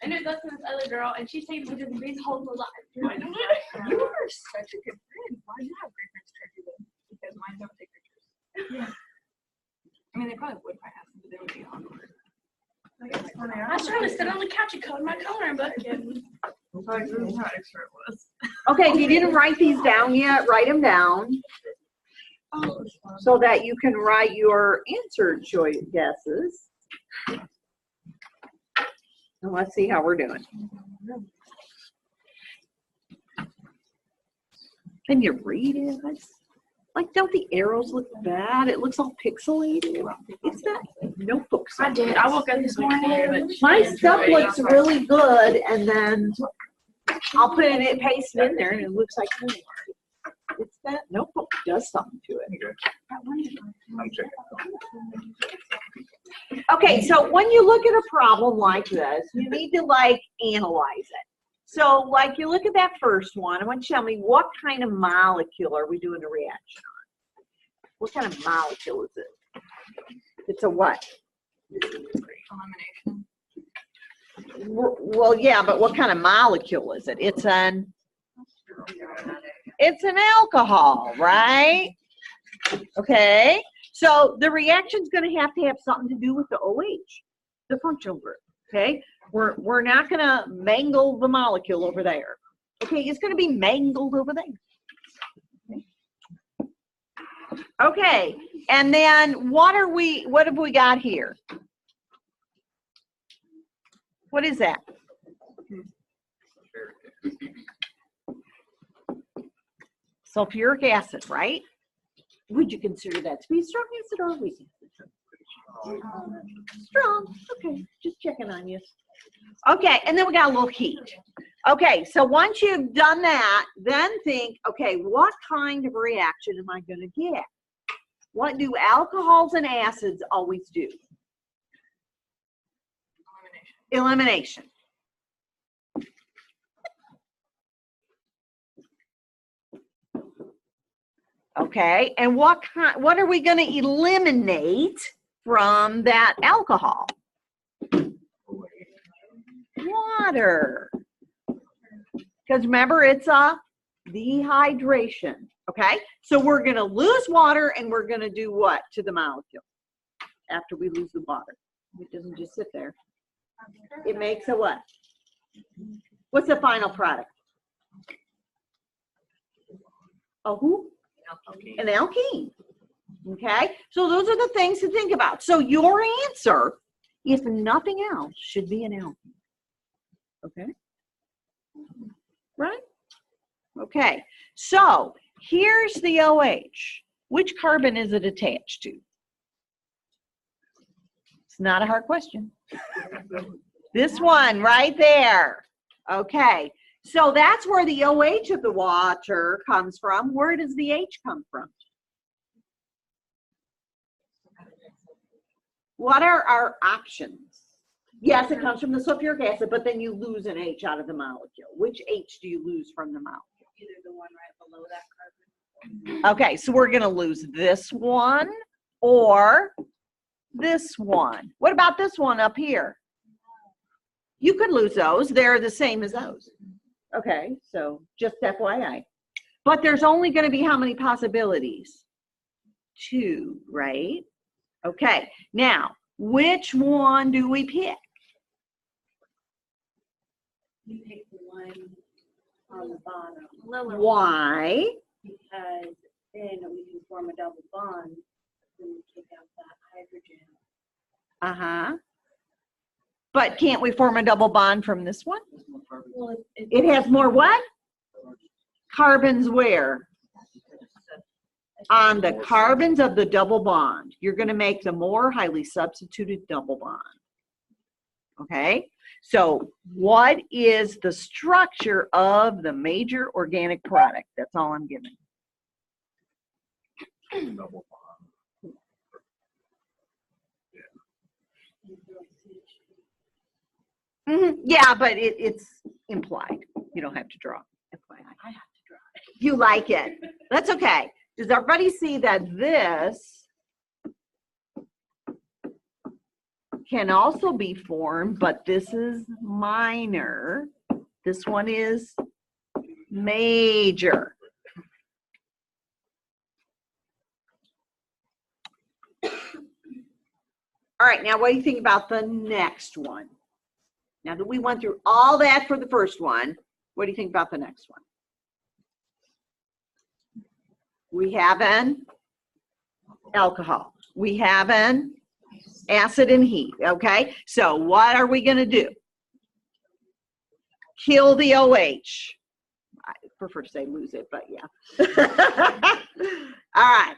And it goes to this other girl, and she's taking pictures of these whole life. You are such a good friend. Why do you have great friends to you then? Because mine don't take pictures. Yeah. I mean, they probably would if I asked them, but they would be awkward. I was trying to sit on the couch and color my coloring book. And Okay, if you didn't write these down yet, write them down so that you can write your answer choice guesses. And let's see how we're doing. Can you read it? Like, don't the arrows look bad? It looks all pixelated. It's that notebook. I did. I woke up this morning. My stuff looks really good, and then I'll put it, paste it in there, and it looks like homework. It's that notebook does something to it. Okay, so when you look at a problem like this, you need to like analyze it. So like you look at that first one, I want you to tell me what kind of molecule are we doing a reaction on? What kind of molecule is it? It's a what? Elimination. Well, yeah, but what kind of molecule is it? It's an alcohol, right? Okay, so the reaction's going to have something to do with the OH, the functional group. Okay, we're not going to mangle the molecule over there. Okay, it's going to be mangled over there. Okay, and then what have we got here? What is that? Sulfuric acid, right? Would you consider that to be strong acid or weak acid? Strong. Okay, just checking on you. Okay, and then we got a little heat. Okay, so once you've done that, then think, okay, what kind of reaction am I going to get? What do alcohols and acids always do? Elimination. Okay, and what are we going to eliminate from that alcohol? Water. Because remember, it's a dehydration. Okay, so we're going to lose water, and we're going to do what to the molecule after we lose the water? It doesn't just sit there. It makes a what? What's the final product? A who? An alkene. Okay, so those are the things to think about. So your answer, if nothing else, should be an alkene. Okay, right? Okay, so here's the OH. Which carbon is it attached to? It's not a hard question. This one right there. Okay, so that's where the OH of the water comes from. Where does the H come from? What are our options? Yes, it comes from the sulfuric acid, but then you lose an H out of the molecule. Which H do you lose from the molecule? Either the one right below that carbon. Okay, so we're going to lose this one or this one. What about this one up here? You could lose those. They're the same as those. Okay, so just FYI. But there's only going to be how many possibilities? 2, right? Okay, now, which one do we pick? You pick the one on the bottom. Why? Because then we can form a double bond when we take out that hydrogen. Uh-huh. But can't we form a double bond from this one? Well, It has more what? Carbons where? On the carbons of the double bond. You're going to make the more highly substituted double bond. Okay? So what is the structure of the major organic product? That's all I'm giving. Double bond. Yeah, but it's implied. You don't have to draw. FYI. I have to draw it. You like it. That's okay. Does everybody see that this can also be formed, but this is minor. This one is major. All right, now what do you think about the next one? Now that we went through all that for the first one, what do you think about the next one? We have an alcohol. We have an acid and heat, okay? So what are we going to do? Kill the OH. I prefer to say lose it, but yeah. All right.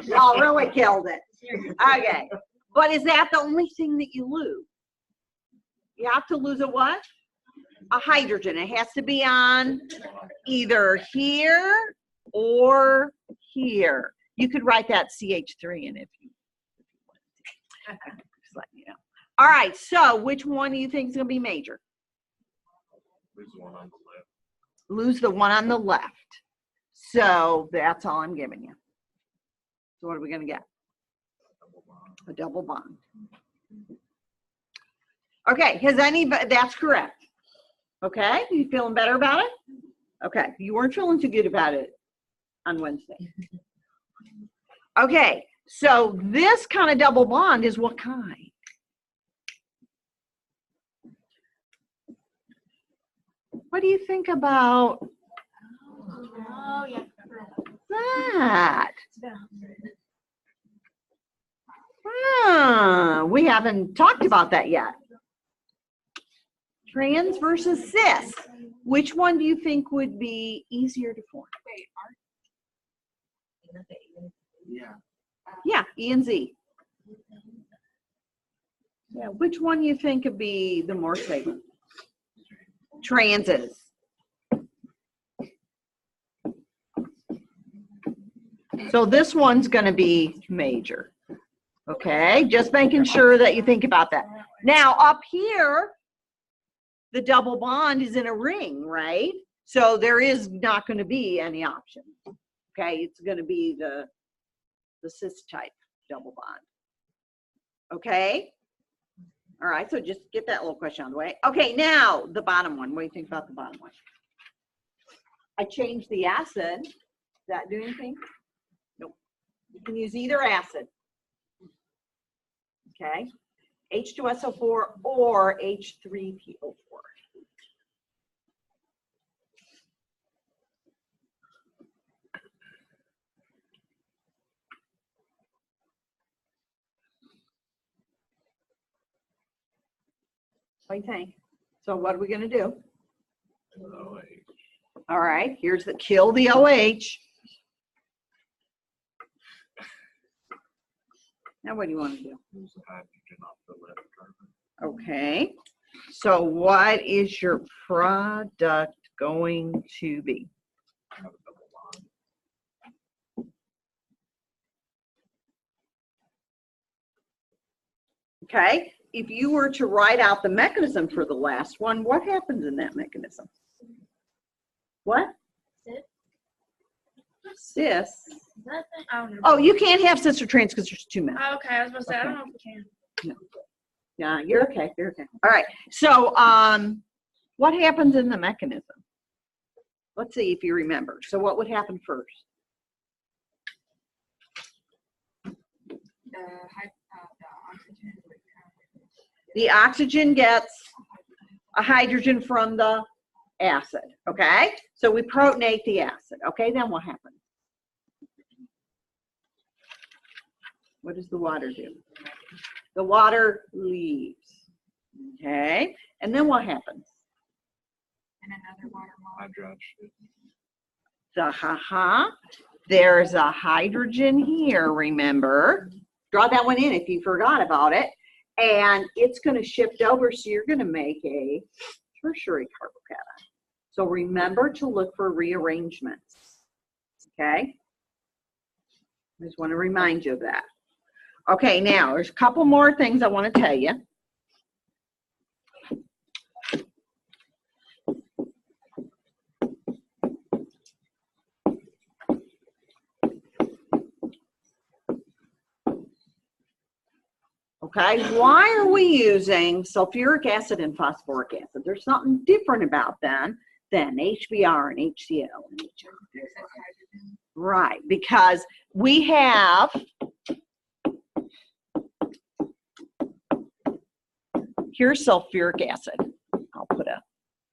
Y'all really killed it. Okay. But is that the only thing that you lose? You have to lose a what? A hydrogen. It has to be on either here or here. You could write that CH3 in if you wanted to. Just letting you know. All right, so which one do you think is going to be major? Lose the one on the left. Lose the one on the left. So that's all I'm giving you. So what are we going to get? A double bond. Okay, has anybody, that's correct. Okay, you feeling better about it? Okay, you weren't feeling too good about it on Wednesday. Okay, so this kind of double bond is what kind? What do you think about Oh, yeah. that? We haven't talked about that yet. Trans versus cis. Which one do you think would be easier to form? Yeah. Yeah, E and Z. Yeah, which one do you think would be the more stable? Transes. So this one's going to be major. Okay, just making sure that you think about that. Now up here, the double bond is in a ring, right? So there is not going to be any option. Okay, it's going to be the cis type double bond. Okay? All right, so just get that little question out of the way. Okay, now the bottom one. What do you think about the bottom one? I changed the acid. Does that do anything? Nope. You can use either acid. Okay, H2SO4 or H3PO4. What do you think? So what are we going to do? OH. All right, here's the kill the OH. Now what do you want to do? Lose the hydrogen off the left carbon. Okay, so what is your product going to be? Have a double bond. Okay, if you were to write out the mechanism for the last one, what happens in that mechanism? What? Cis. Is that thing? I don't know. Oh, you can't have cis or trans because there's too many. Oh, okay, I was about to say, I don't know if we can. Yeah, you're okay. You're okay. All right. So, what happens in the mechanism? Let's see if you remember. So, what would happen first? The oxygen would come. The oxygen gets a hydrogen from the acid. Okay. So we protonate the acid. Okay. Then what happens? What does the water do? The water leaves. Okay. And then what happens? And another water molecule. Hydrogen. There's a hydrogen here, remember. Draw that one in if you forgot about it. And it's going to shift over, so you're going to make a tertiary carbocation. So remember to look for rearrangements. Okay? I just want to remind you of that. Okay, now there's a couple more things I want to tell you. Okay, why are we using sulfuric acid and phosphoric acid? There's something different about them than HBr and HCl and HO. Right, because we have, here's sulfuric acid. I'll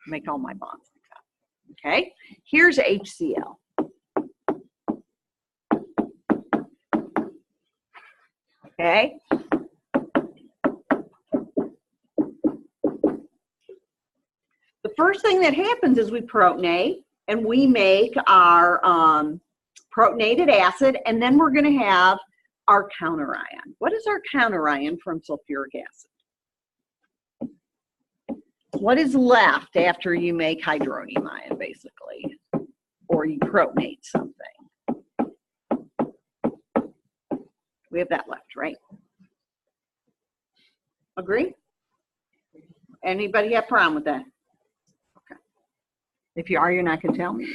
make all my bonds like that. Okay, here's HCl. Okay. The first thing that happens is we protonate and we make our protonated acid, and then we're going to have our counterion. What is our counterion from sulfuric acid? What is left after you make hydronium ion, basically, or you protonate something? We have that left, right? Agree? Anybody have a problem with that? Okay. If you are, you're not going to tell me.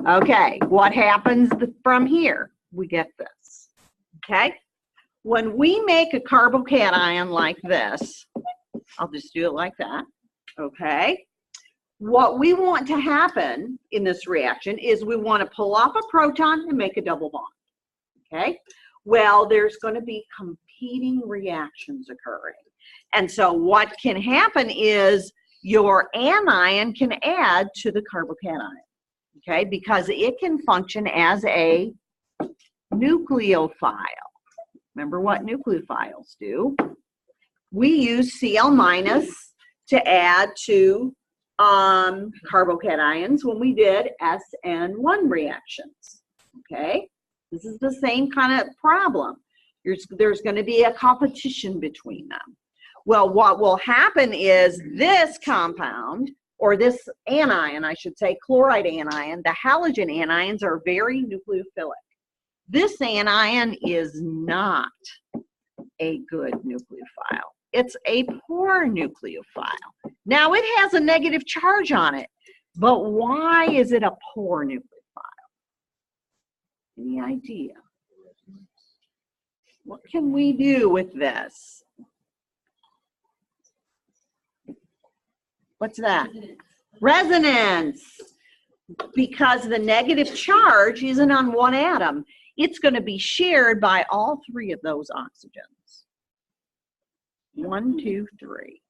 Okay, what happens from here? We get this, okay? When we make a carbocation like this, I'll just do it like that, okay? What we want to happen in this reaction is we want to pull off a proton and make a double bond, okay? Well, there's going to be competing reactions occurring. And so what can happen is your anion can add to the carbocation, okay, because it can function as a nucleophile. Remember what nucleophiles do? We use Cl- to add to carbocations when we did SN1 reactions, okay? This is the same kind of problem. There's going to be a competition between them. Well, what will happen is this compound, or this anion, I should say, chloride anion, the halogen anions are very nucleophilic. This anion is not a good nucleophile. It's a poor nucleophile. Now, it has a negative charge on it, but why is it a poor nucleophile? Any idea? What can we do with this? What's that? Resonance. Because the negative charge isn't on one atom. It's going to be shared by all three of those oxygens. 1, 2, 3.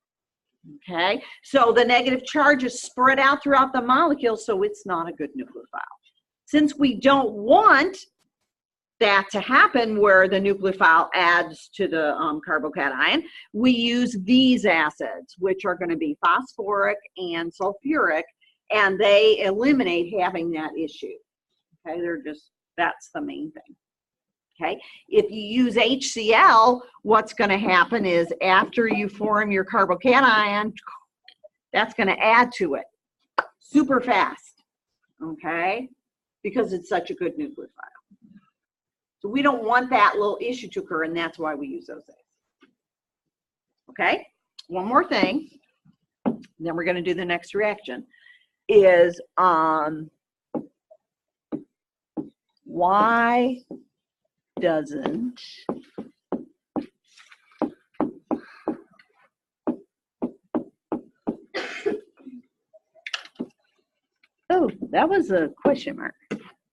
Okay? So the negative charge is spread out throughout the molecule, so it's not a good nucleophile. Since we don't want that to happen where the nucleophile adds to the carbocation, we use these acids, which are going to be phosphoric and sulfuric, and they eliminate having that issue. Okay, that's the main thing. Okay, if you use HCl, what's going to happen is after you form your carbocation, that's going to add to it super fast. Okay, because it's such a good nucleophile. So we don't want that little issue to occur, and that's why we use those things. Okay, one more thing, then we're going to do the next reaction, is why doesn't oh, that was a question mark.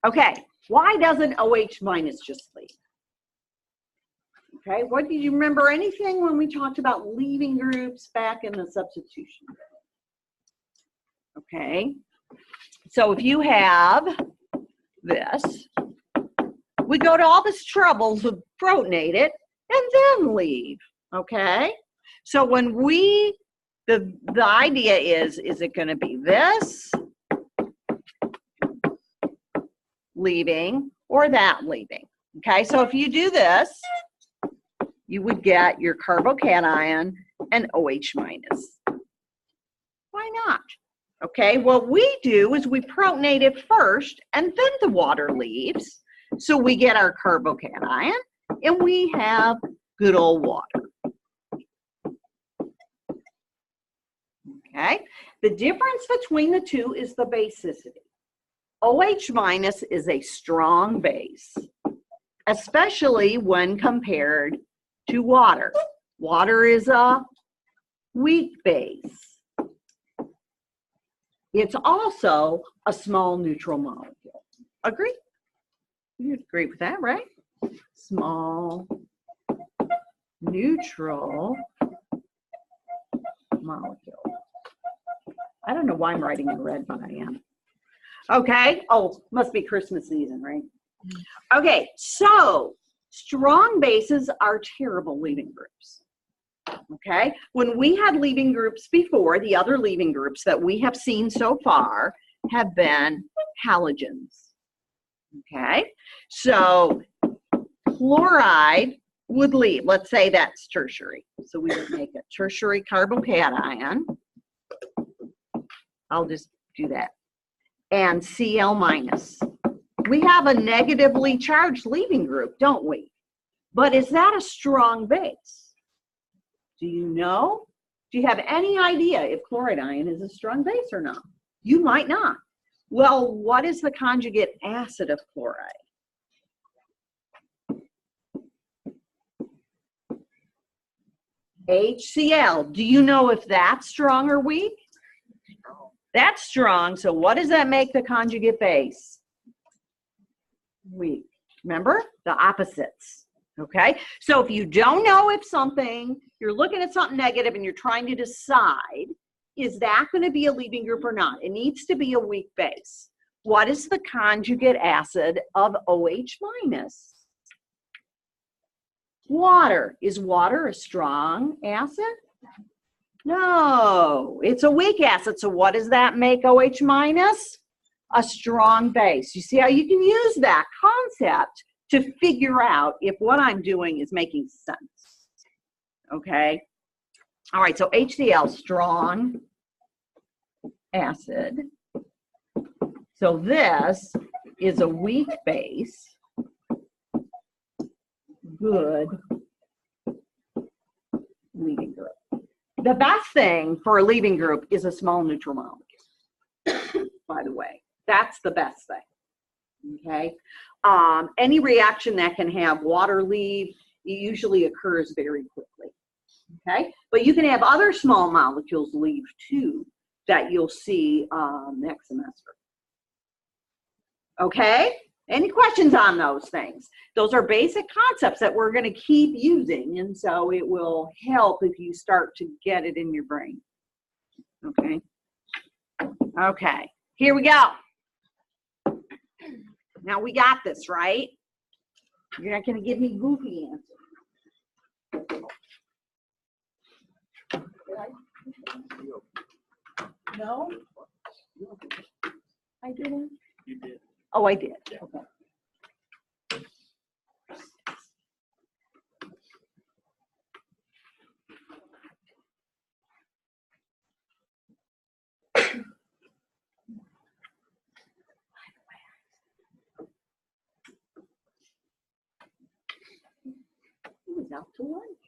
Okay, why doesn't OH minus just leave? Okay, what do you remember anything when we talked about leaving groups back in the substitution? Okay, so if you have this, we go to all this trouble to protonate it and then leave, okay? So when the idea is it going to be this leaving or that leaving, okay? So if you do this, you would get your carbocation and OH minus. Why not? Okay, what we do is we protonate it first and then the water leaves. So we get our carbocation and we have good old water. Okay, the difference between the two is the basicity. OH minus is a strong base, especially when compared to water. Water is a weak base. It's also a small neutral molecule. Agree? You agree with that, right? Small neutral molecule. I don't know why I'm writing in red, but I am. Okay. Oh, must be Christmas season, right? Okay, so strong bases are terrible leaving groups. Okay, when we had leaving groups before, the other leaving groups that we have seen so far have been halogens. Okay, so chloride would leave. Let's say that's tertiary. So we would make a tertiary carbocation. I'll just do that. And Cl minus. We have a negatively charged leaving group, don't we? But is that a strong base? Do you know? Do you have any idea if chloride ion is a strong base or not? You might not. Well, what is the conjugate acid of chloride? HCl. Do you know if that's strong or weak? That's strong. So what does that make the conjugate base? Weak. Remember? The opposites. Okay? So if you don't know if something, you're looking at something negative and you're trying to decide, is that going to be a leaving group or not? It needs to be a weak base. What is the conjugate acid of OH minus? Water. Is water a strong acid? No, it's a weak acid. So what does that make OH minus? A strong base. You see how you can use that concept to figure out if what I'm doing is making sense. Okay. All right, so HCl, strong acid. So this is a weak base. Good leaving group. The best thing for a leaving group is a small neutral molecule, by the way. That's the best thing, okay? Any reaction that can have water leave, it usually occurs very quickly, okay? But you can have other small molecules leave too that you'll see next semester, okay? Any questions on those things? Those are basic concepts that we're going to keep using, and so it will help if you start to get it in your brain. Okay? Okay, here we go. Now we got this, right? You're not going to give me goofy answers. No? I didn't? You did. Oh, I did. Okay. He was out to lunch.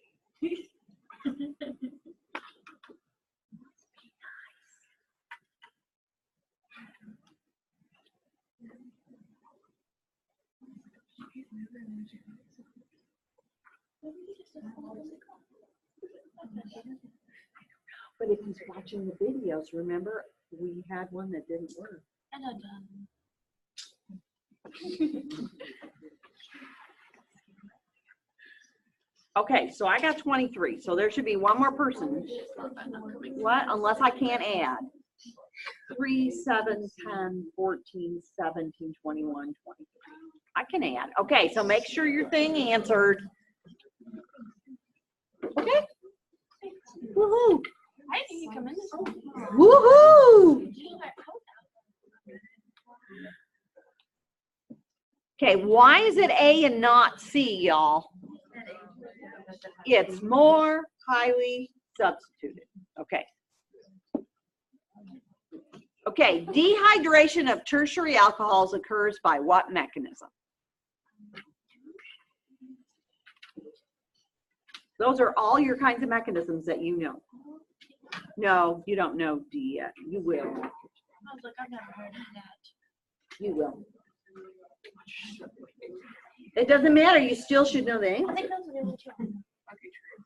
But if he's watching the videos, remember, we had one that didn't work. Okay, so I got 23, so there should be one more person. What? Unless I can't add. 3, 7, 10, 14, 17, 21, 23. I can add. Okay, so make sure your thing answered. Okay? Woohoo! I didn't think you come in this morning. Woohoo! Okay, why is it A and not C, y'all? It's more highly substituted. Okay. Okay, dehydration of tertiary alcohols occurs by what mechanism? Those are all your kinds of mechanisms that you know. No, you don't know D yet. You will. I was like, I've never heard of that. You will. It doesn't matter. You still should know the I answer. think those are the only two. Okay, true.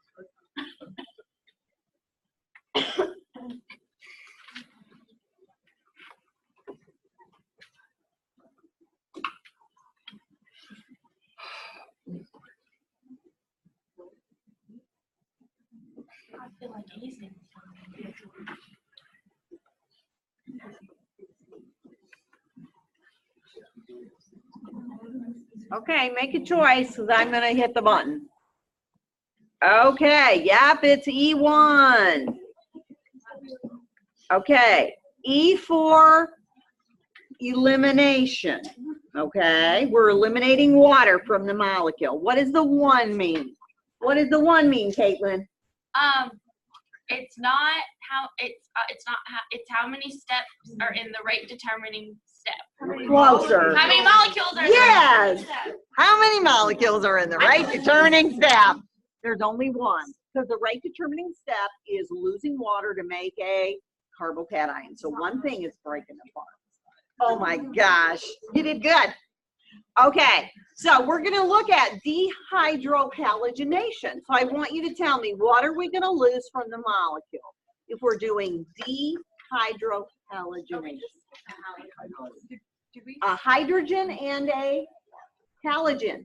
I feel like easy. Okay, make a choice because I'm going to hit the button. Okay, yep, it's E1. Okay, E for elimination. Okay, we're eliminating water from the molecule. What does the 1 mean? What does the 1 mean, Caitlin? It's not how it's how many steps are in the rate determining step. Closer. How many molecules are Yes. in the step? How many molecules are in the rate determining step? There's only 1. Because the rate determining step is losing water to make a carbocation. So one thing is breaking apart. Oh my gosh, you did good. Okay, so we're going to look at dehydrohalogenation. So I want you to tell me, what are we going to lose from the molecule if we're doing dehydrohalogenation? A hydrogen and a halogen.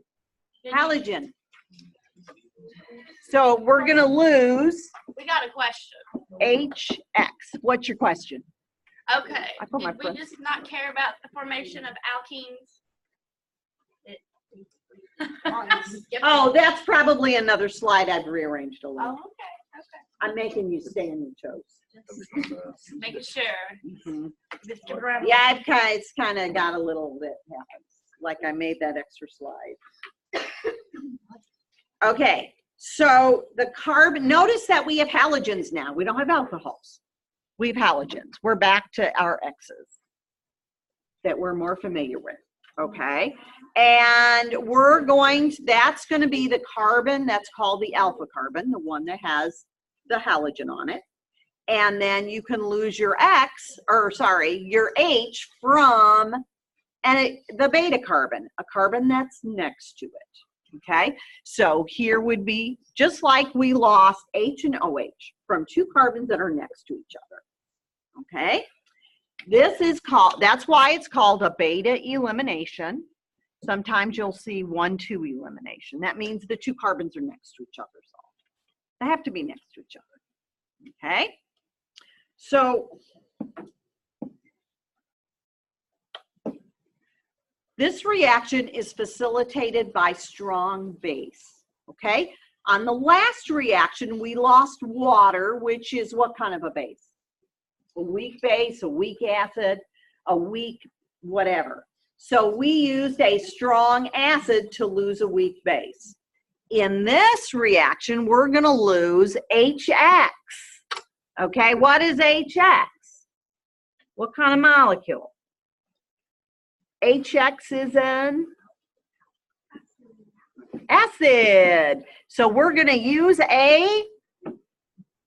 Halogen. So we're going to lose We got a question. HX. What's your question? Okay. I put my Did we foot- just not care about the formation of alkenes? Oh, that's probably another slide I've rearranged a little. Oh, okay. I'm making you stand your toes. Making sure. Mhm. Mr. Brown. Yeah, it's kind of got a little bit happens. Like I made that extra slide. Okay, so the carbon, notice that we have halogens now. We don't have alcohols. We have halogens. We're back to our X's that we're more familiar with. Okay, and we're going to, that's going to be the carbon that's called the alpha carbon, the one that has the halogen on it. And then you can lose your X, or sorry, your H from the beta carbon, a carbon that's next to it. Okay, so here would be just like we lost H and OH from 2 carbons that are next to each other. Okay. This is called, that's why it's called a beta elimination. Sometimes you'll see 1,2 elimination. That means the 2 carbons are next to each other. So they have to be next to each other. Okay. So this reaction is facilitated by strong base. Okay. On the last reaction, we lost water, which is what kind of a base? A weak base, a weak acid, a weak whatever. So we used a strong acid to lose a weak base. In this reaction, we're going to lose HX. Okay, what is HX? What kind of molecule? HX is an acid. So we're going to use a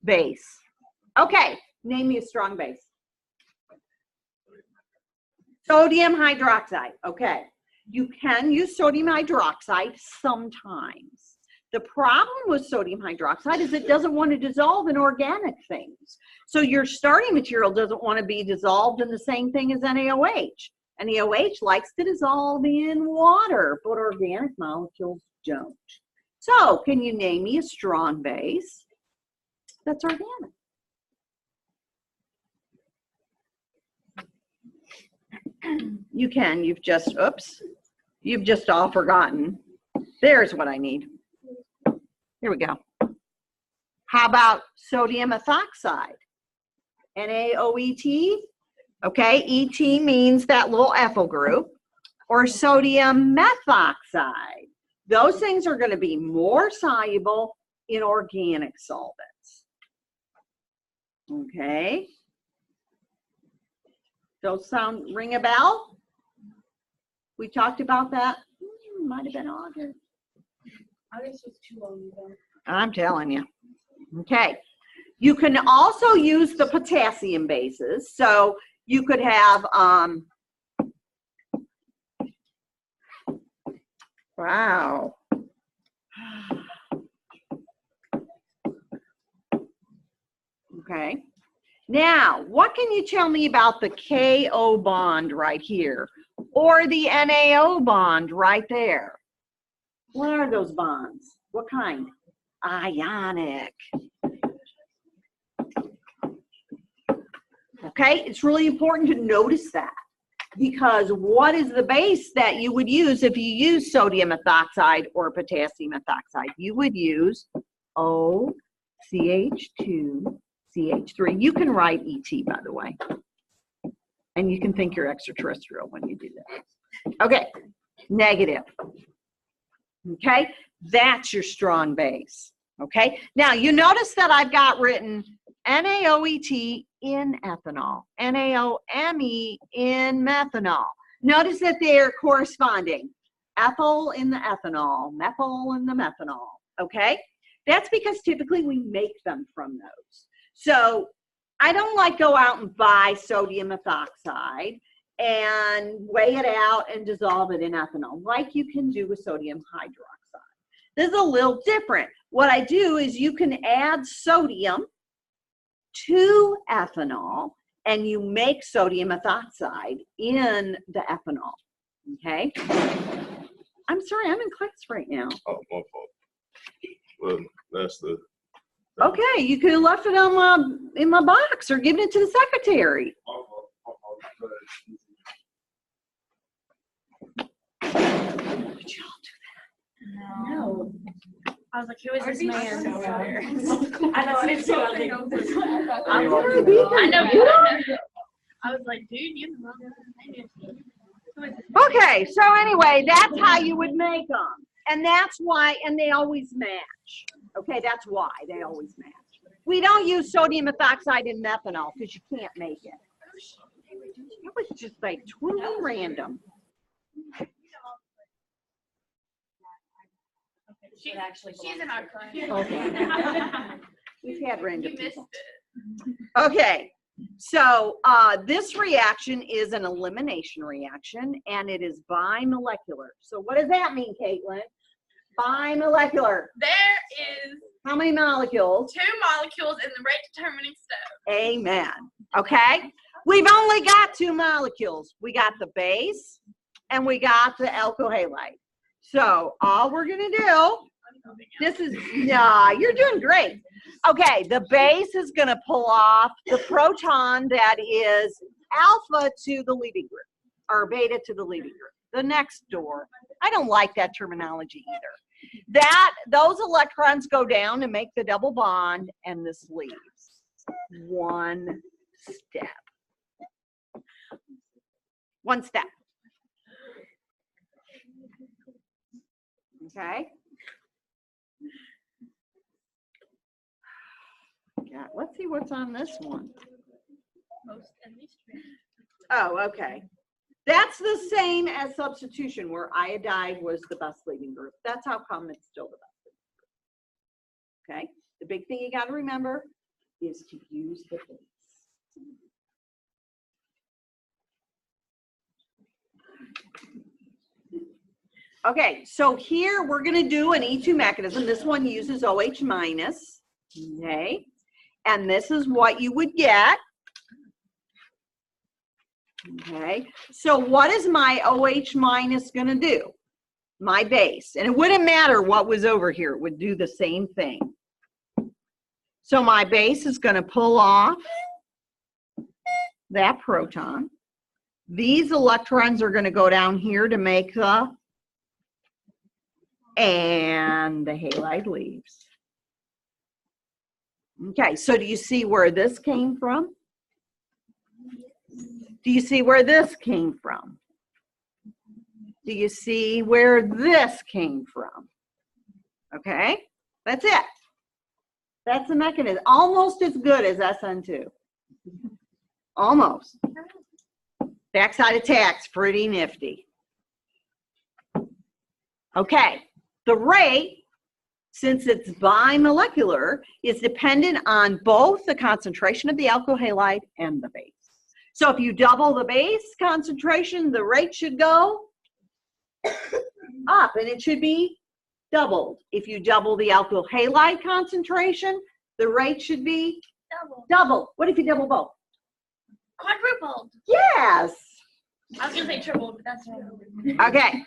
base. Okay. Name me a strong base. Sodium hydroxide. Okay. You can use sodium hydroxide sometimes. The problem with sodium hydroxide is it doesn't want to dissolve in organic things. So your starting material doesn't want to be dissolved in the same thing as NaOH. NaOH likes to dissolve in water, but organic molecules don't. So can you name me a strong base that's organic? You can, you've just all forgotten. There's what I need. Here we go. How about sodium ethoxide? NaOET. Okay, ET means that little ethyl group. Or sodium methoxide. Those things are going to be more soluble in organic solvents. Okay. Those ring a bell? We talked about that. Might have been August. August was too long ago. I'm telling you. Okay. You can also use the potassium bases. So you could have, wow. Okay. Now, what can you tell me about the KO bond right here? Or the NaO bond right there? What are those bonds? What kind? Ionic. Okay, it's really important to notice that, because what is the base that you would use if you use sodium methoxide or potassium methoxide? You would use OCH2CH3. You can write ET, by the way, and you can think you're extraterrestrial when you do that. Okay, negative. Okay, that's your strong base. Okay, now you notice that I've got written NaOET in ethanol, NaOMe in methanol. Notice that they're corresponding. Ethyl in the ethanol, methyl in the methanol. Okay, that's because typically we make them from those. So I don't like go out and buy sodium methoxide and weigh it out and dissolve it in ethanol like you can do with sodium hydroxide. This is a little different. What I do is you can add sodium to ethanol and you make sodium methoxide in the ethanol. Okay? I'm sorry, I'm in class right now. Oh, my fault. Well, that's the. Okay, you could have left it on in my box or given it to the secretary. Would y'all do No. I was like, who is this man? So I know, it's so that? I know. I was like, dude, you know. Okay, so anyway, that's how you would make them. And that's why, and they always match. Okay, that's why they always match. We don't use sodium methoxide in methanol because you can't make it. It was just like totally random. She's in our class. Okay. We've had random You missed people. it. Okay, so this reaction is an elimination reaction, and it is bimolecular. So what does that mean, Caitlin? Bimolecular. There is How many molecules? 2 molecules in the rate determining step. Amen. Okay, we've only got 2 molecules. We got the base, and we got the alkyl halide. So all we're gonna do, this is, yeah, you're doing great. Okay, the base is gonna pull off the proton that is alpha to the leaving group, or beta to the leaving group, the next door. I don't like that terminology either. Those electrons go down and make the double bond, and this leaves. One step. One step. Okay. Yeah, let's see what's on this one. Most and least. Oh, okay. That's the same as substitution, where iodide was the best leaving group. That's how come it's still the best leaving group. Okay. The big thing you got to remember is to use the base. Okay, so here we're going to do an E2 mechanism. This one uses OH minus. Okay. And this is what you would get. Okay, so what is my OH minus going to do? My base. And it wouldn't matter what was over here. It would do the same thing. So my base is going to pull off that proton. These electrons are going to go down here to make the, and the halide leaves. Okay, so do you see where this came from? Do you see where this came from? Do you see where this came from? Okay, that's it. That's the mechanism. Almost as good as SN2. Almost. Backside attack's pretty nifty. Okay, the rate, since it's bimolecular, is dependent on both the concentration of the alkyl halide and the base. So if you double the base concentration, the rate should go up, and it should be doubled. If you double the alkyl halide concentration, the rate should be Double. What if you double both? Quadrupled. Yes. I was gonna say tripled, but that's wrong. Okay.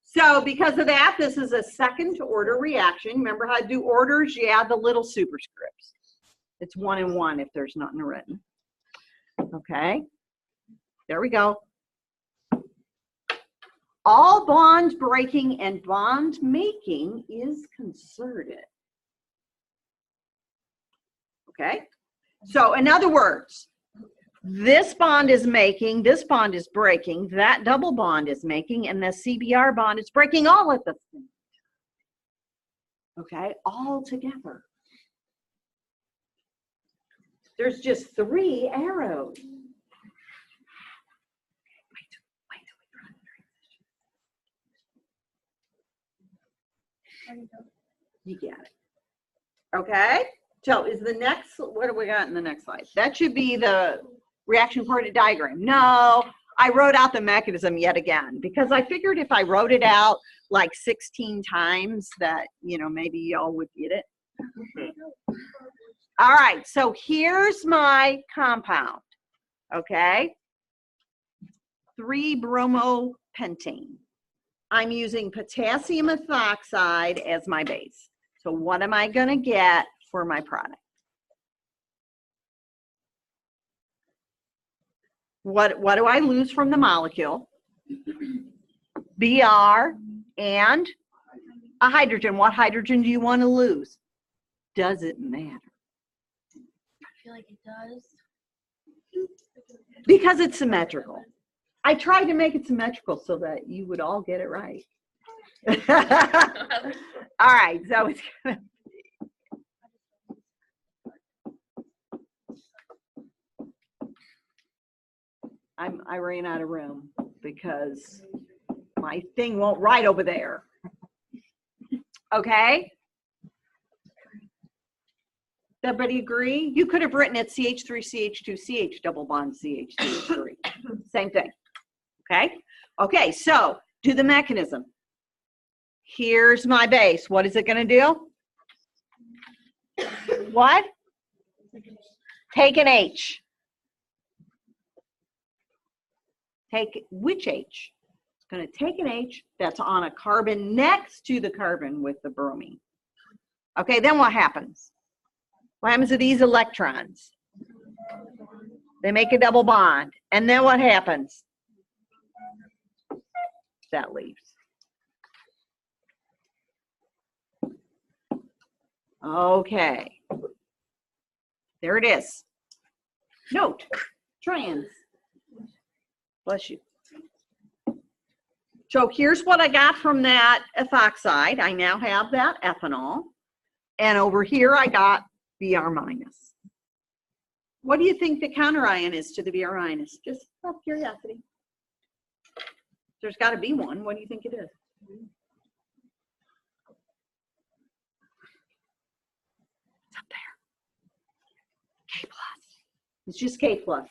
So because of that, this is a second order reaction. Remember how to do orders? You add the little superscripts. It's 1 and 1 if there's nothing written. Okay. There we go. All bond breaking and bond making is concerted. Okay. So in other words, this bond is making, this bond is breaking, that double bond is making, and the CBR bond is breaking all at the same time. Okay, all together. There's just 3 arrows. You get it. Okay, so is the next, what do we got in the next slide? That should be the reaction coordinate diagram. No, I wrote out the mechanism yet again because I figured if I wrote it out like 16 times that, you know, maybe y'all would get it. All right, so here's my compound, okay? 3-bromopentane. I'm using potassium ethoxide as my base. So what am I gonna get for my product? What do I lose from the molecule? Br and a hydrogen. What hydrogen do you want to lose? Does it matter? I feel like it does. Because it's symmetrical. I tried to make it symmetrical so that you would all get it right. All right, so it's gonna I ran out of room because my thing won't write over there. Okay? Everybody agree? You could have written it CH3, CH2, CH double bond CH, CH3. Same thing. Okay? Okay, so do the mechanism. Here's my base. What is it going to do? What? Take an H. Take which H? It's going to take an H that's on a carbon next to the carbon with the bromine. Okay, then what happens? What happens to these electrons? They make a double bond. And then what happens? That leaves. Okay. There it is. Note, trans. Bless you. So here's what I got from that ethoxide. I now have that ethanol. And over here I got Br minus. What do you think the counter ion is to the Br minus? Just out of curiosity. There's got to be one. What do you think it is? It's up there. K plus. It's just K plus.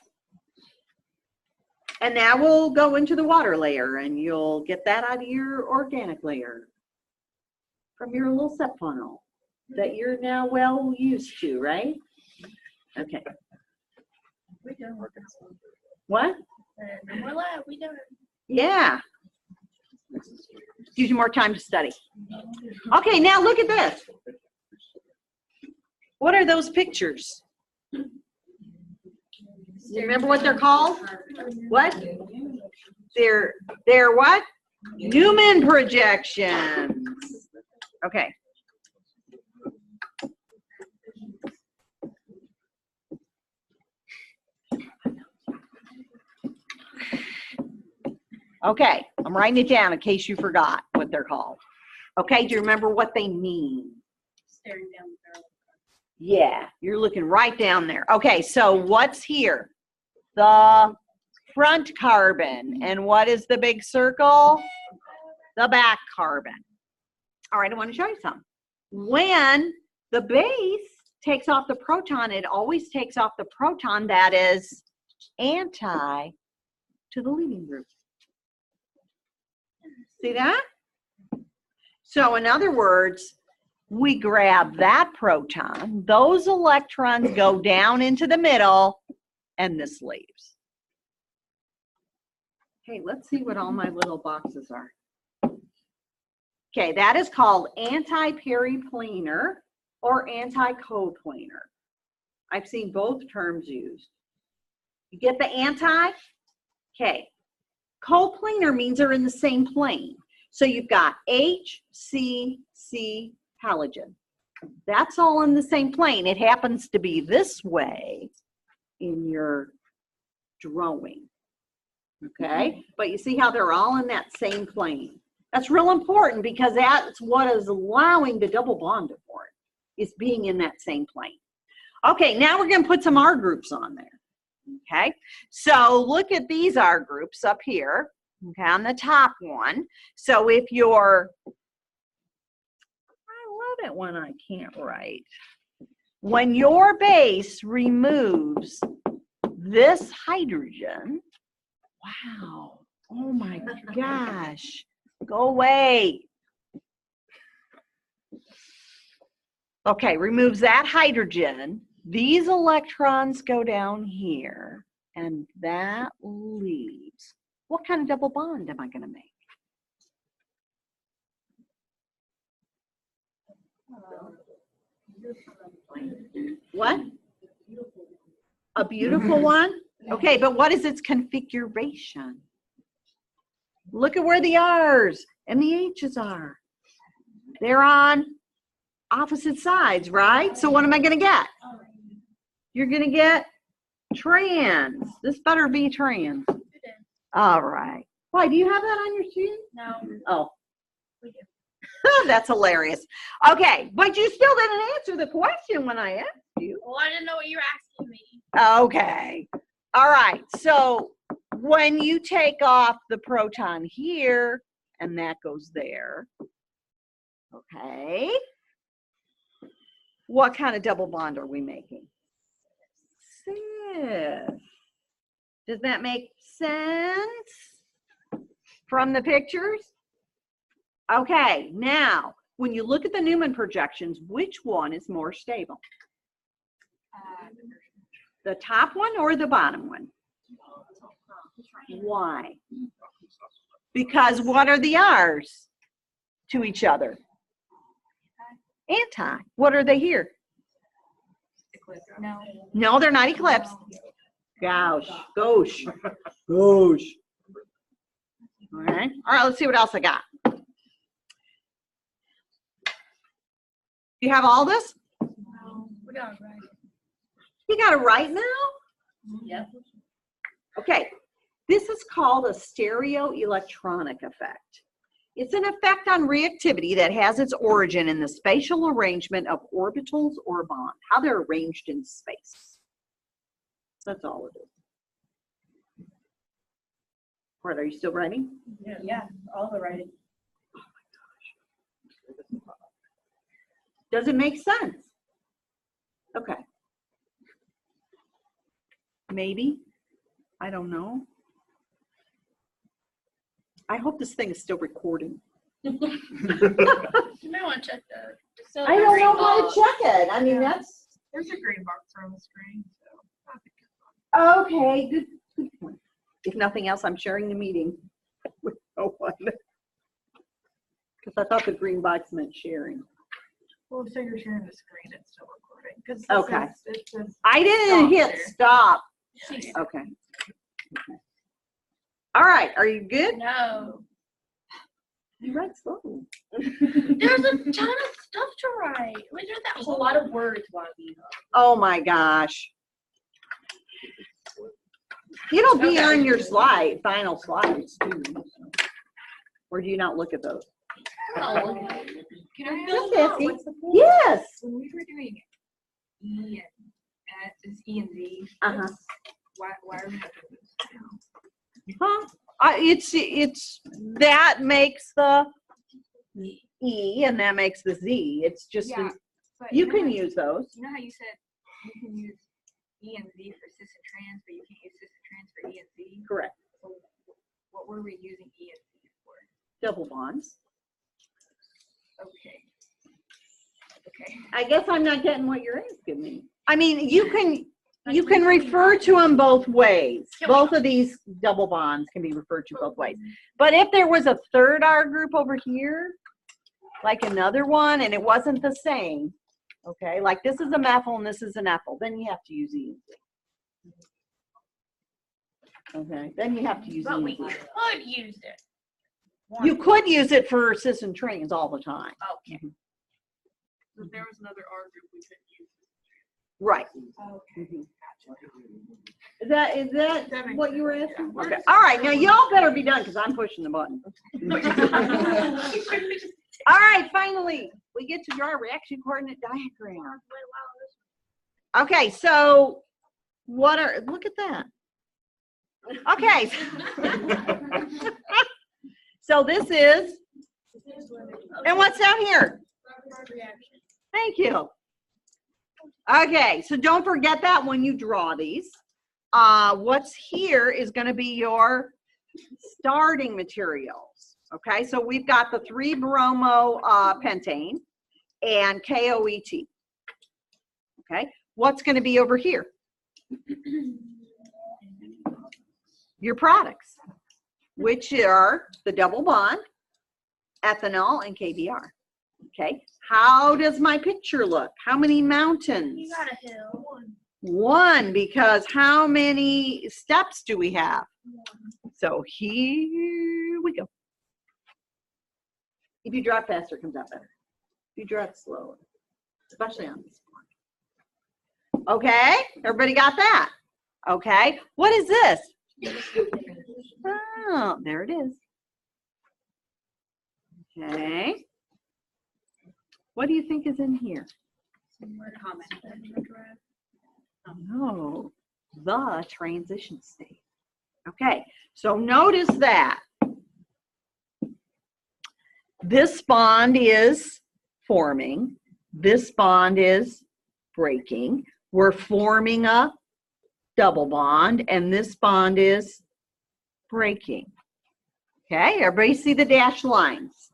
And now we'll go into the water layer and you'll get that out of your organic layer from your little set funnel that you're now well used to, right? Okay. What? We're live. We do it. Yeah. Gives you more time to study. Okay, now look at this. What are those pictures? You remember what they're called? What? They're what? Newman projections. Okay. Okay, I'm writing it down in case you forgot what they're called. Okay, do you remember what they mean? Staring down the barrel. Yeah, you're looking right down there. Okay, so what's here? The front carbon. And what is the big circle? The back carbon. All right, I want to show you something. When the base takes off the proton, it always takes off the proton that is anti to the leaving group. See that? So in other words, we grab that proton, those electrons go down into the middle, and this leaves. Okay, let's see what all my little boxes are. Okay, that is called anti-periplanar or anti-coplanar. I've seen both terms used. You get the anti? Okay. Coplanar means they're in the same plane. So you've got H, C, C, halogen. That's all in the same plane. It happens to be this way in your drawing. Okay? But you see how they're all in that same plane. That's real important because that's what is allowing the double bond to form, is being in that same plane. Okay, now we're going to put some R groups on there. Okay, so look at these R groups up here, okay, on the top one. So if you're, I love it when I can't write. When your base removes this hydrogen, wow, oh my gosh, go away. Okay, removes that hydrogen. These electrons go down here, and that leaves. What kind of double bond am I going to make? What? A beautiful one? Okay, but what is its configuration? Look at where the R's and the H's are. They're on opposite sides, right? So what am I going to get? You're going to get trans. This better be trans. All right. Why, do you have that on your sheet? No. Oh. We do. That's hilarious. Okay, but you still didn't answer the question when I asked you. Well, I didn't know what you were asking me. Okay. All right. So when you take off the proton here, and that goes there, okay, what kind of double bond are we making? Cis. Does that make sense from the pictures? Okay, now, when you look at the Newman projections, which one is more stable? The top one or the bottom one? Why? Because what are the R's to each other? Anti. What are they here? No. No, they're not eclipsed. Gosh. Gosh. Gosh. All right. All right, let's see what else I got. You have all this? No, we got it right. You got it right now? Yep. Okay. This is called a stereoelectronic effect. It's an effect on reactivity that has its origin in the spatial arrangement of orbitals or bonds, how they're arranged in space. That's all it is. All right, are you still writing? Yeah, all the writing. Does it make sense? Okay. Maybe. I don't know. I hope this thing is still recording. You may want to check the. I don't know how to check it. I mean, that's There's a green box on the screen, so I think it's fine. okay. Good point. If nothing else, I'm sharing the meeting with no one. Because I thought the green box meant sharing. Well, so you're sharing the screen, it's still recording. 'Cause Okay. it says I didn't stop hit there. stop. Yeah. Okay. All right. Are you good? No. You read slow. There's a ton of stuff to write. We did that There's a whole lot of words, Wabby. Oh my gosh. It'll be on your slide, final slides too. Or do you not look at those? Oh, Can I Just ask, asking. what's the point? Yes. When we were doing E and it's E and Z, Uh-huh. why are we not doing this now? Huh? It's that makes the E and that makes the Z. It's just Yeah, but you know can how- use those. You know how you said you can use E and Z for cis and trans, but you can't use cis and trans for E and Z? Correct. So what were we using E and Z for? Double bonds. Okay. Okay. I guess I'm not getting what you're asking me. I mean, you can refer to them both ways. Both of these double bonds can be referred to both ways. But if there was a third R group over here, like another one, and it wasn't the same, okay, like this is a methyl and this is an ethyl, then you have to use E and Z. Okay, then you have to use E But and we Z. could use it. You could use it for cis and trans all the time. Okay. So if there was another R group, we could use. Right. Okay. Mhm. Gotcha. Is that That makes what you were sense, asking? yeah. Okay. All right. Now y'all better be done because I'm pushing the button. All right. Finally, we get to draw a reaction coordinate diagram. Okay. So look at that. Okay. So this is, and what's down here? Thank you. Okay, so don't forget that when you draw these. What's here is going to be your starting materials. Okay, so we've got the 3-bromo pentane and KOET. Okay, what's going to be over here? Your products, which are the double bond, ethanol, and KBr. Okay, how does my picture look? How many mountains? You got a hill. One, because how many steps do we have? So here we go. If you draw it faster, it comes out better. If you draw it slower, especially on this one. Okay, everybody got that? Okay, what is this? Oh, there it is. Okay. What do you think is in here? Oh, the transition state. Okay, so notice that this bond is forming, this bond is breaking. We're forming a double bond, and this bond is breaking. Okay, everybody see the dashed lines?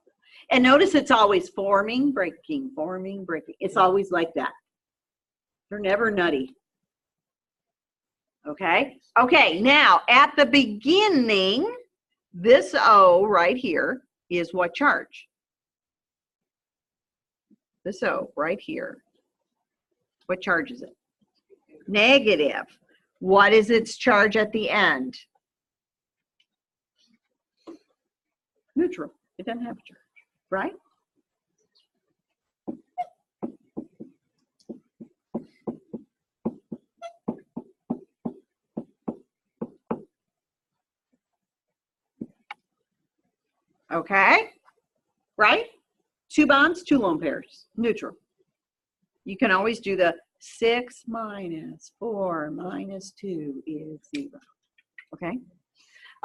And notice it's always forming, breaking, forming, breaking. It's always like that. They're never nutty. Okay? Okay, now at the beginning, this O right here is what charge? This O right here. What charge is it? Negative. What is its charge at the end? Neutral. It doesn't have a charge, right? Okay, right? 2 bonds, 2 lone pairs, neutral. You can always do the 6 minus 4 minus 2 is 0. Okay?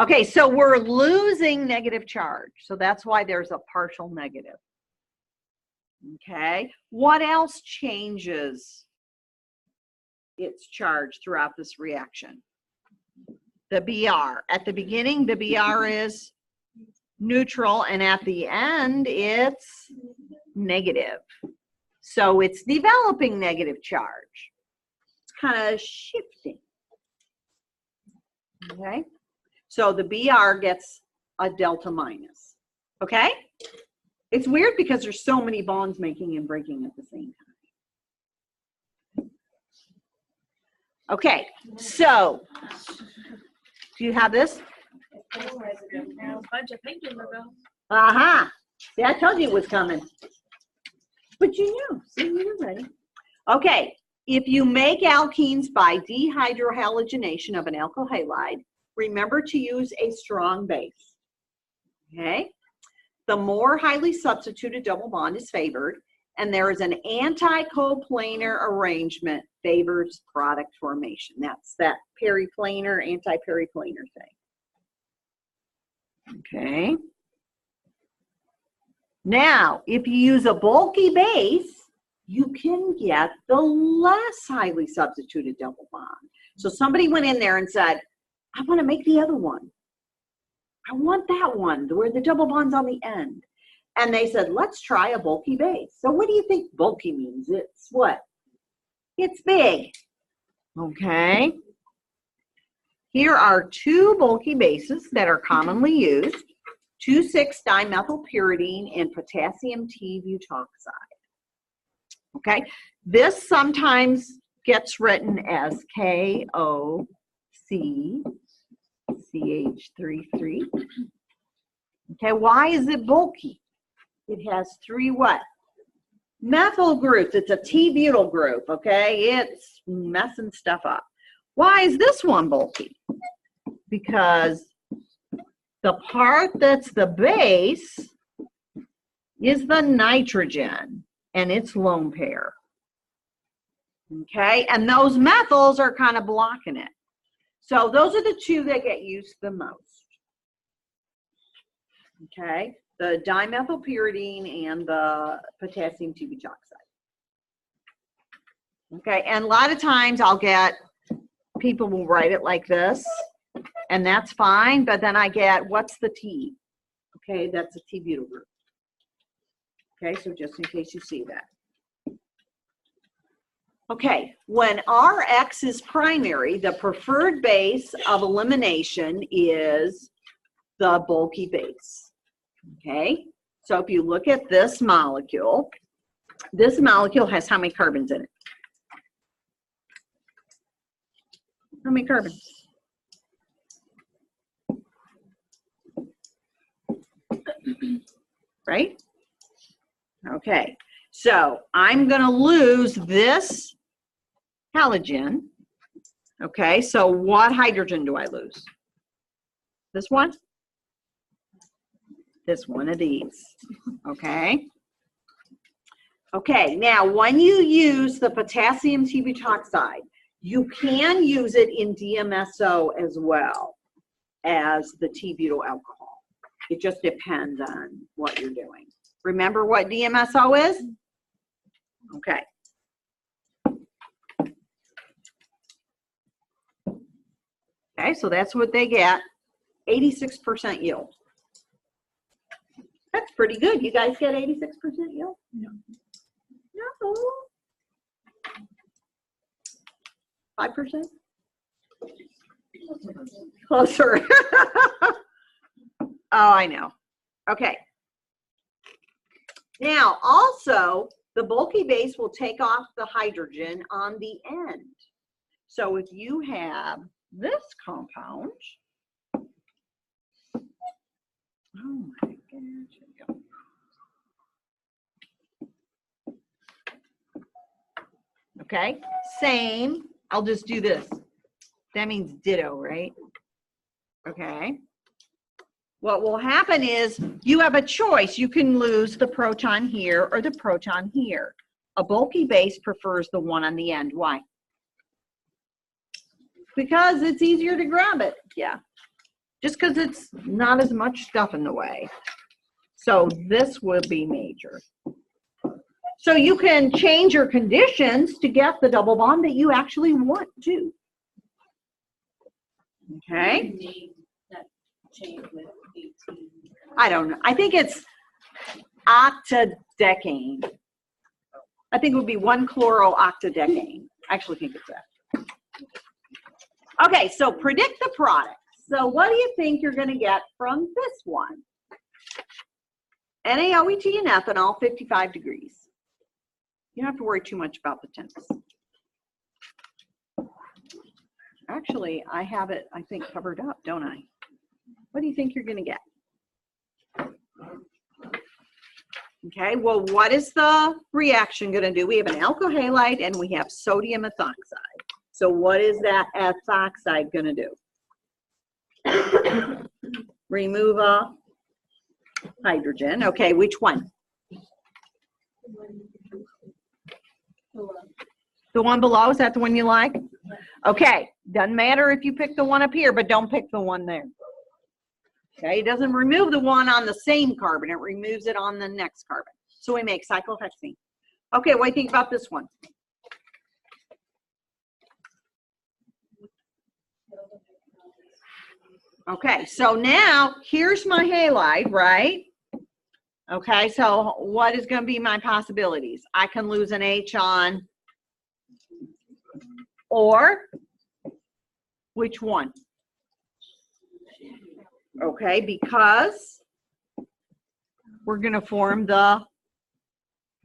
Okay, so we're losing negative charge. So that's why there's a partial negative. Okay, what else changes its charge throughout this reaction? The BR. At the beginning, the BR is neutral, and at the end, it's negative. So it's developing negative charge. It's kind of shifting. Okay? So the BR gets a delta minus. Okay? It's weird because there's so many bonds making and breaking at the same time. Okay, so do you have this? Bunch of pages ago. Aha! See, I told you it was coming. But you knew, so you were ready. Okay, if you make alkenes by dehydrohalogenation of an alkyl halide, remember to use a strong base. Okay? The more highly substituted double bond is favored, and there is an anti-coplanar arrangement favors product formation. That's that periplanar, anti-periplanar thing. Okay. Now, if you use a bulky base, you can get the less highly substituted double bond. So somebody went in there and said, I want to make the other one. I want that one where the double bond's on the end. And they said, let's try a bulky base. So what do you think bulky means? It's what? It's big. Okay. Here are two bulky bases that are commonly used, 2,6-dimethylpyridine and potassium T-butoxide. Okay. This sometimes gets written as KOCCH33. Okay, why is it bulky? It has three what? Methyl groups. It's a T-butyl group, okay? It's messing stuff up. Why is this one bulky? Because the part that's the base is the nitrogen, and it's lone pair. Okay, and those methyls are kind of blocking it. So those are the two that get used the most. Okay, the dimethylpyridine and the potassium T-butoxide. Okay, and a lot of times I'll get people will write it like this, and that's fine, but then I get, what's the T? Okay, that's a T-butyl group. Okay, so just in case you see that. Okay, when Rx is primary, the preferred base of elimination is the bulky base. Okay, so if you look at this molecule has how many carbons in it? How many carbons? Right? Okay, so I'm going to lose this halogen. Okay, so what hydrogen do I lose? This one? This one of these. Okay. Okay, now when you use the potassium T-butoxide, you can use it in DMSO as well as the T-butyl alcohol. It just depends on what you're doing. Remember what DMSO is? Okay. Okay, so that's what they get, 86% yield. That's pretty good. You guys get 86% yield? No. No. 5%? Closer. Oh, I know. Okay. Now, also, the bulky base will take off the hydrogen on the end. So if you have this compound, oh my gosh, okay, same, I'll just do this. That means ditto, right? Okay. What will happen is you have a choice. You can lose the proton here or the proton here. A bulky base prefers the one on the end. Why? Because it's easier to grab it. Yeah. Just because it's not as much stuff in the way. So this will be major. So you can change your conditions to get the double bond that you actually want to. Okay. I don't know. I think it's octadecane. I think it would be 1-chlorooctadecane. I actually think it's that. Okay, so predict the product. So what do you think you're going to get from this one? NaOET and ethanol, 55 degrees. You don't have to worry too much about the temps. Actually, I have it, I think, covered up, don't I? What do you think you're going to get? Okay, well, what is the reaction going to do? We have an alkyl halide and we have sodium ethoxide. So what is that ethoxide going to do? Remove a hydrogen. Okay, which one? The one below, is that the one you like? Okay, doesn't matter if you pick the one up here, but don't pick the one there. Okay, it doesn't remove the one on the same carbon, it removes it on the next carbon. So we make cyclohexene. Okay, what do you think about this one? Okay, so now here's my halide, right? Okay, so what is going to be my possibilities? I can lose an H on, or which one? Okay, because we're going to form the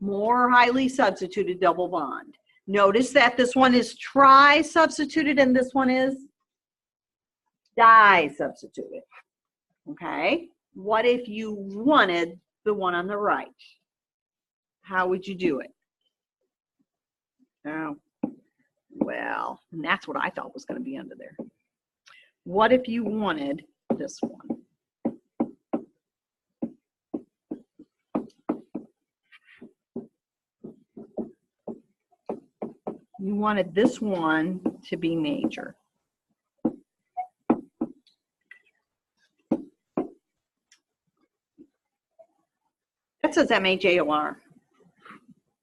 more highly substituted double bond. Notice that this one is tri-substituted and this one is di-substituted. Okay, what if you wanted the one on the right? How would you do it? Oh, well, and that's what I thought was going to be under there. What if you wanted this one? You wanted this one to be major. That says MAJOR,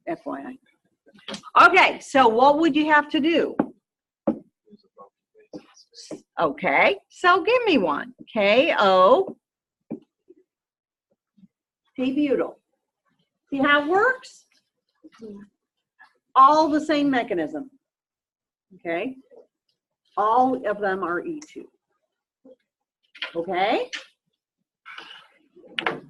FYI. Okay, so what would you have to do? Okay, so give me one. KO T-butyl. See how it works? All the same mechanism. Okay, all of them are E2. Okay.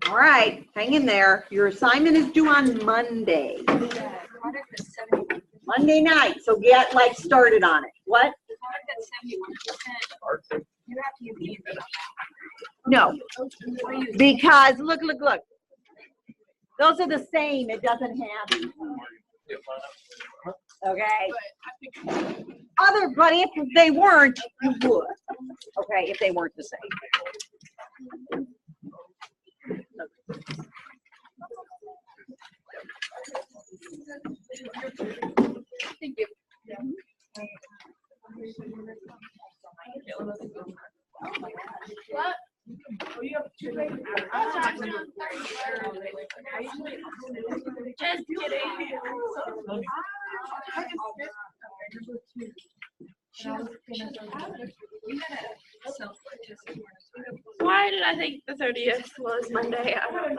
All right, hang in there. Your assignment is due on Monday. Product is 71%. Monday night, so get like started on it. What? The product is 71%. You have to use the input on No, that. Or use because look. Those are the same. It doesn't have E. Okay. But if they weren't, you would. Okay, if they weren't the same. Thank you. What? Just kidding. Why did I think the 30th was Monday? I don't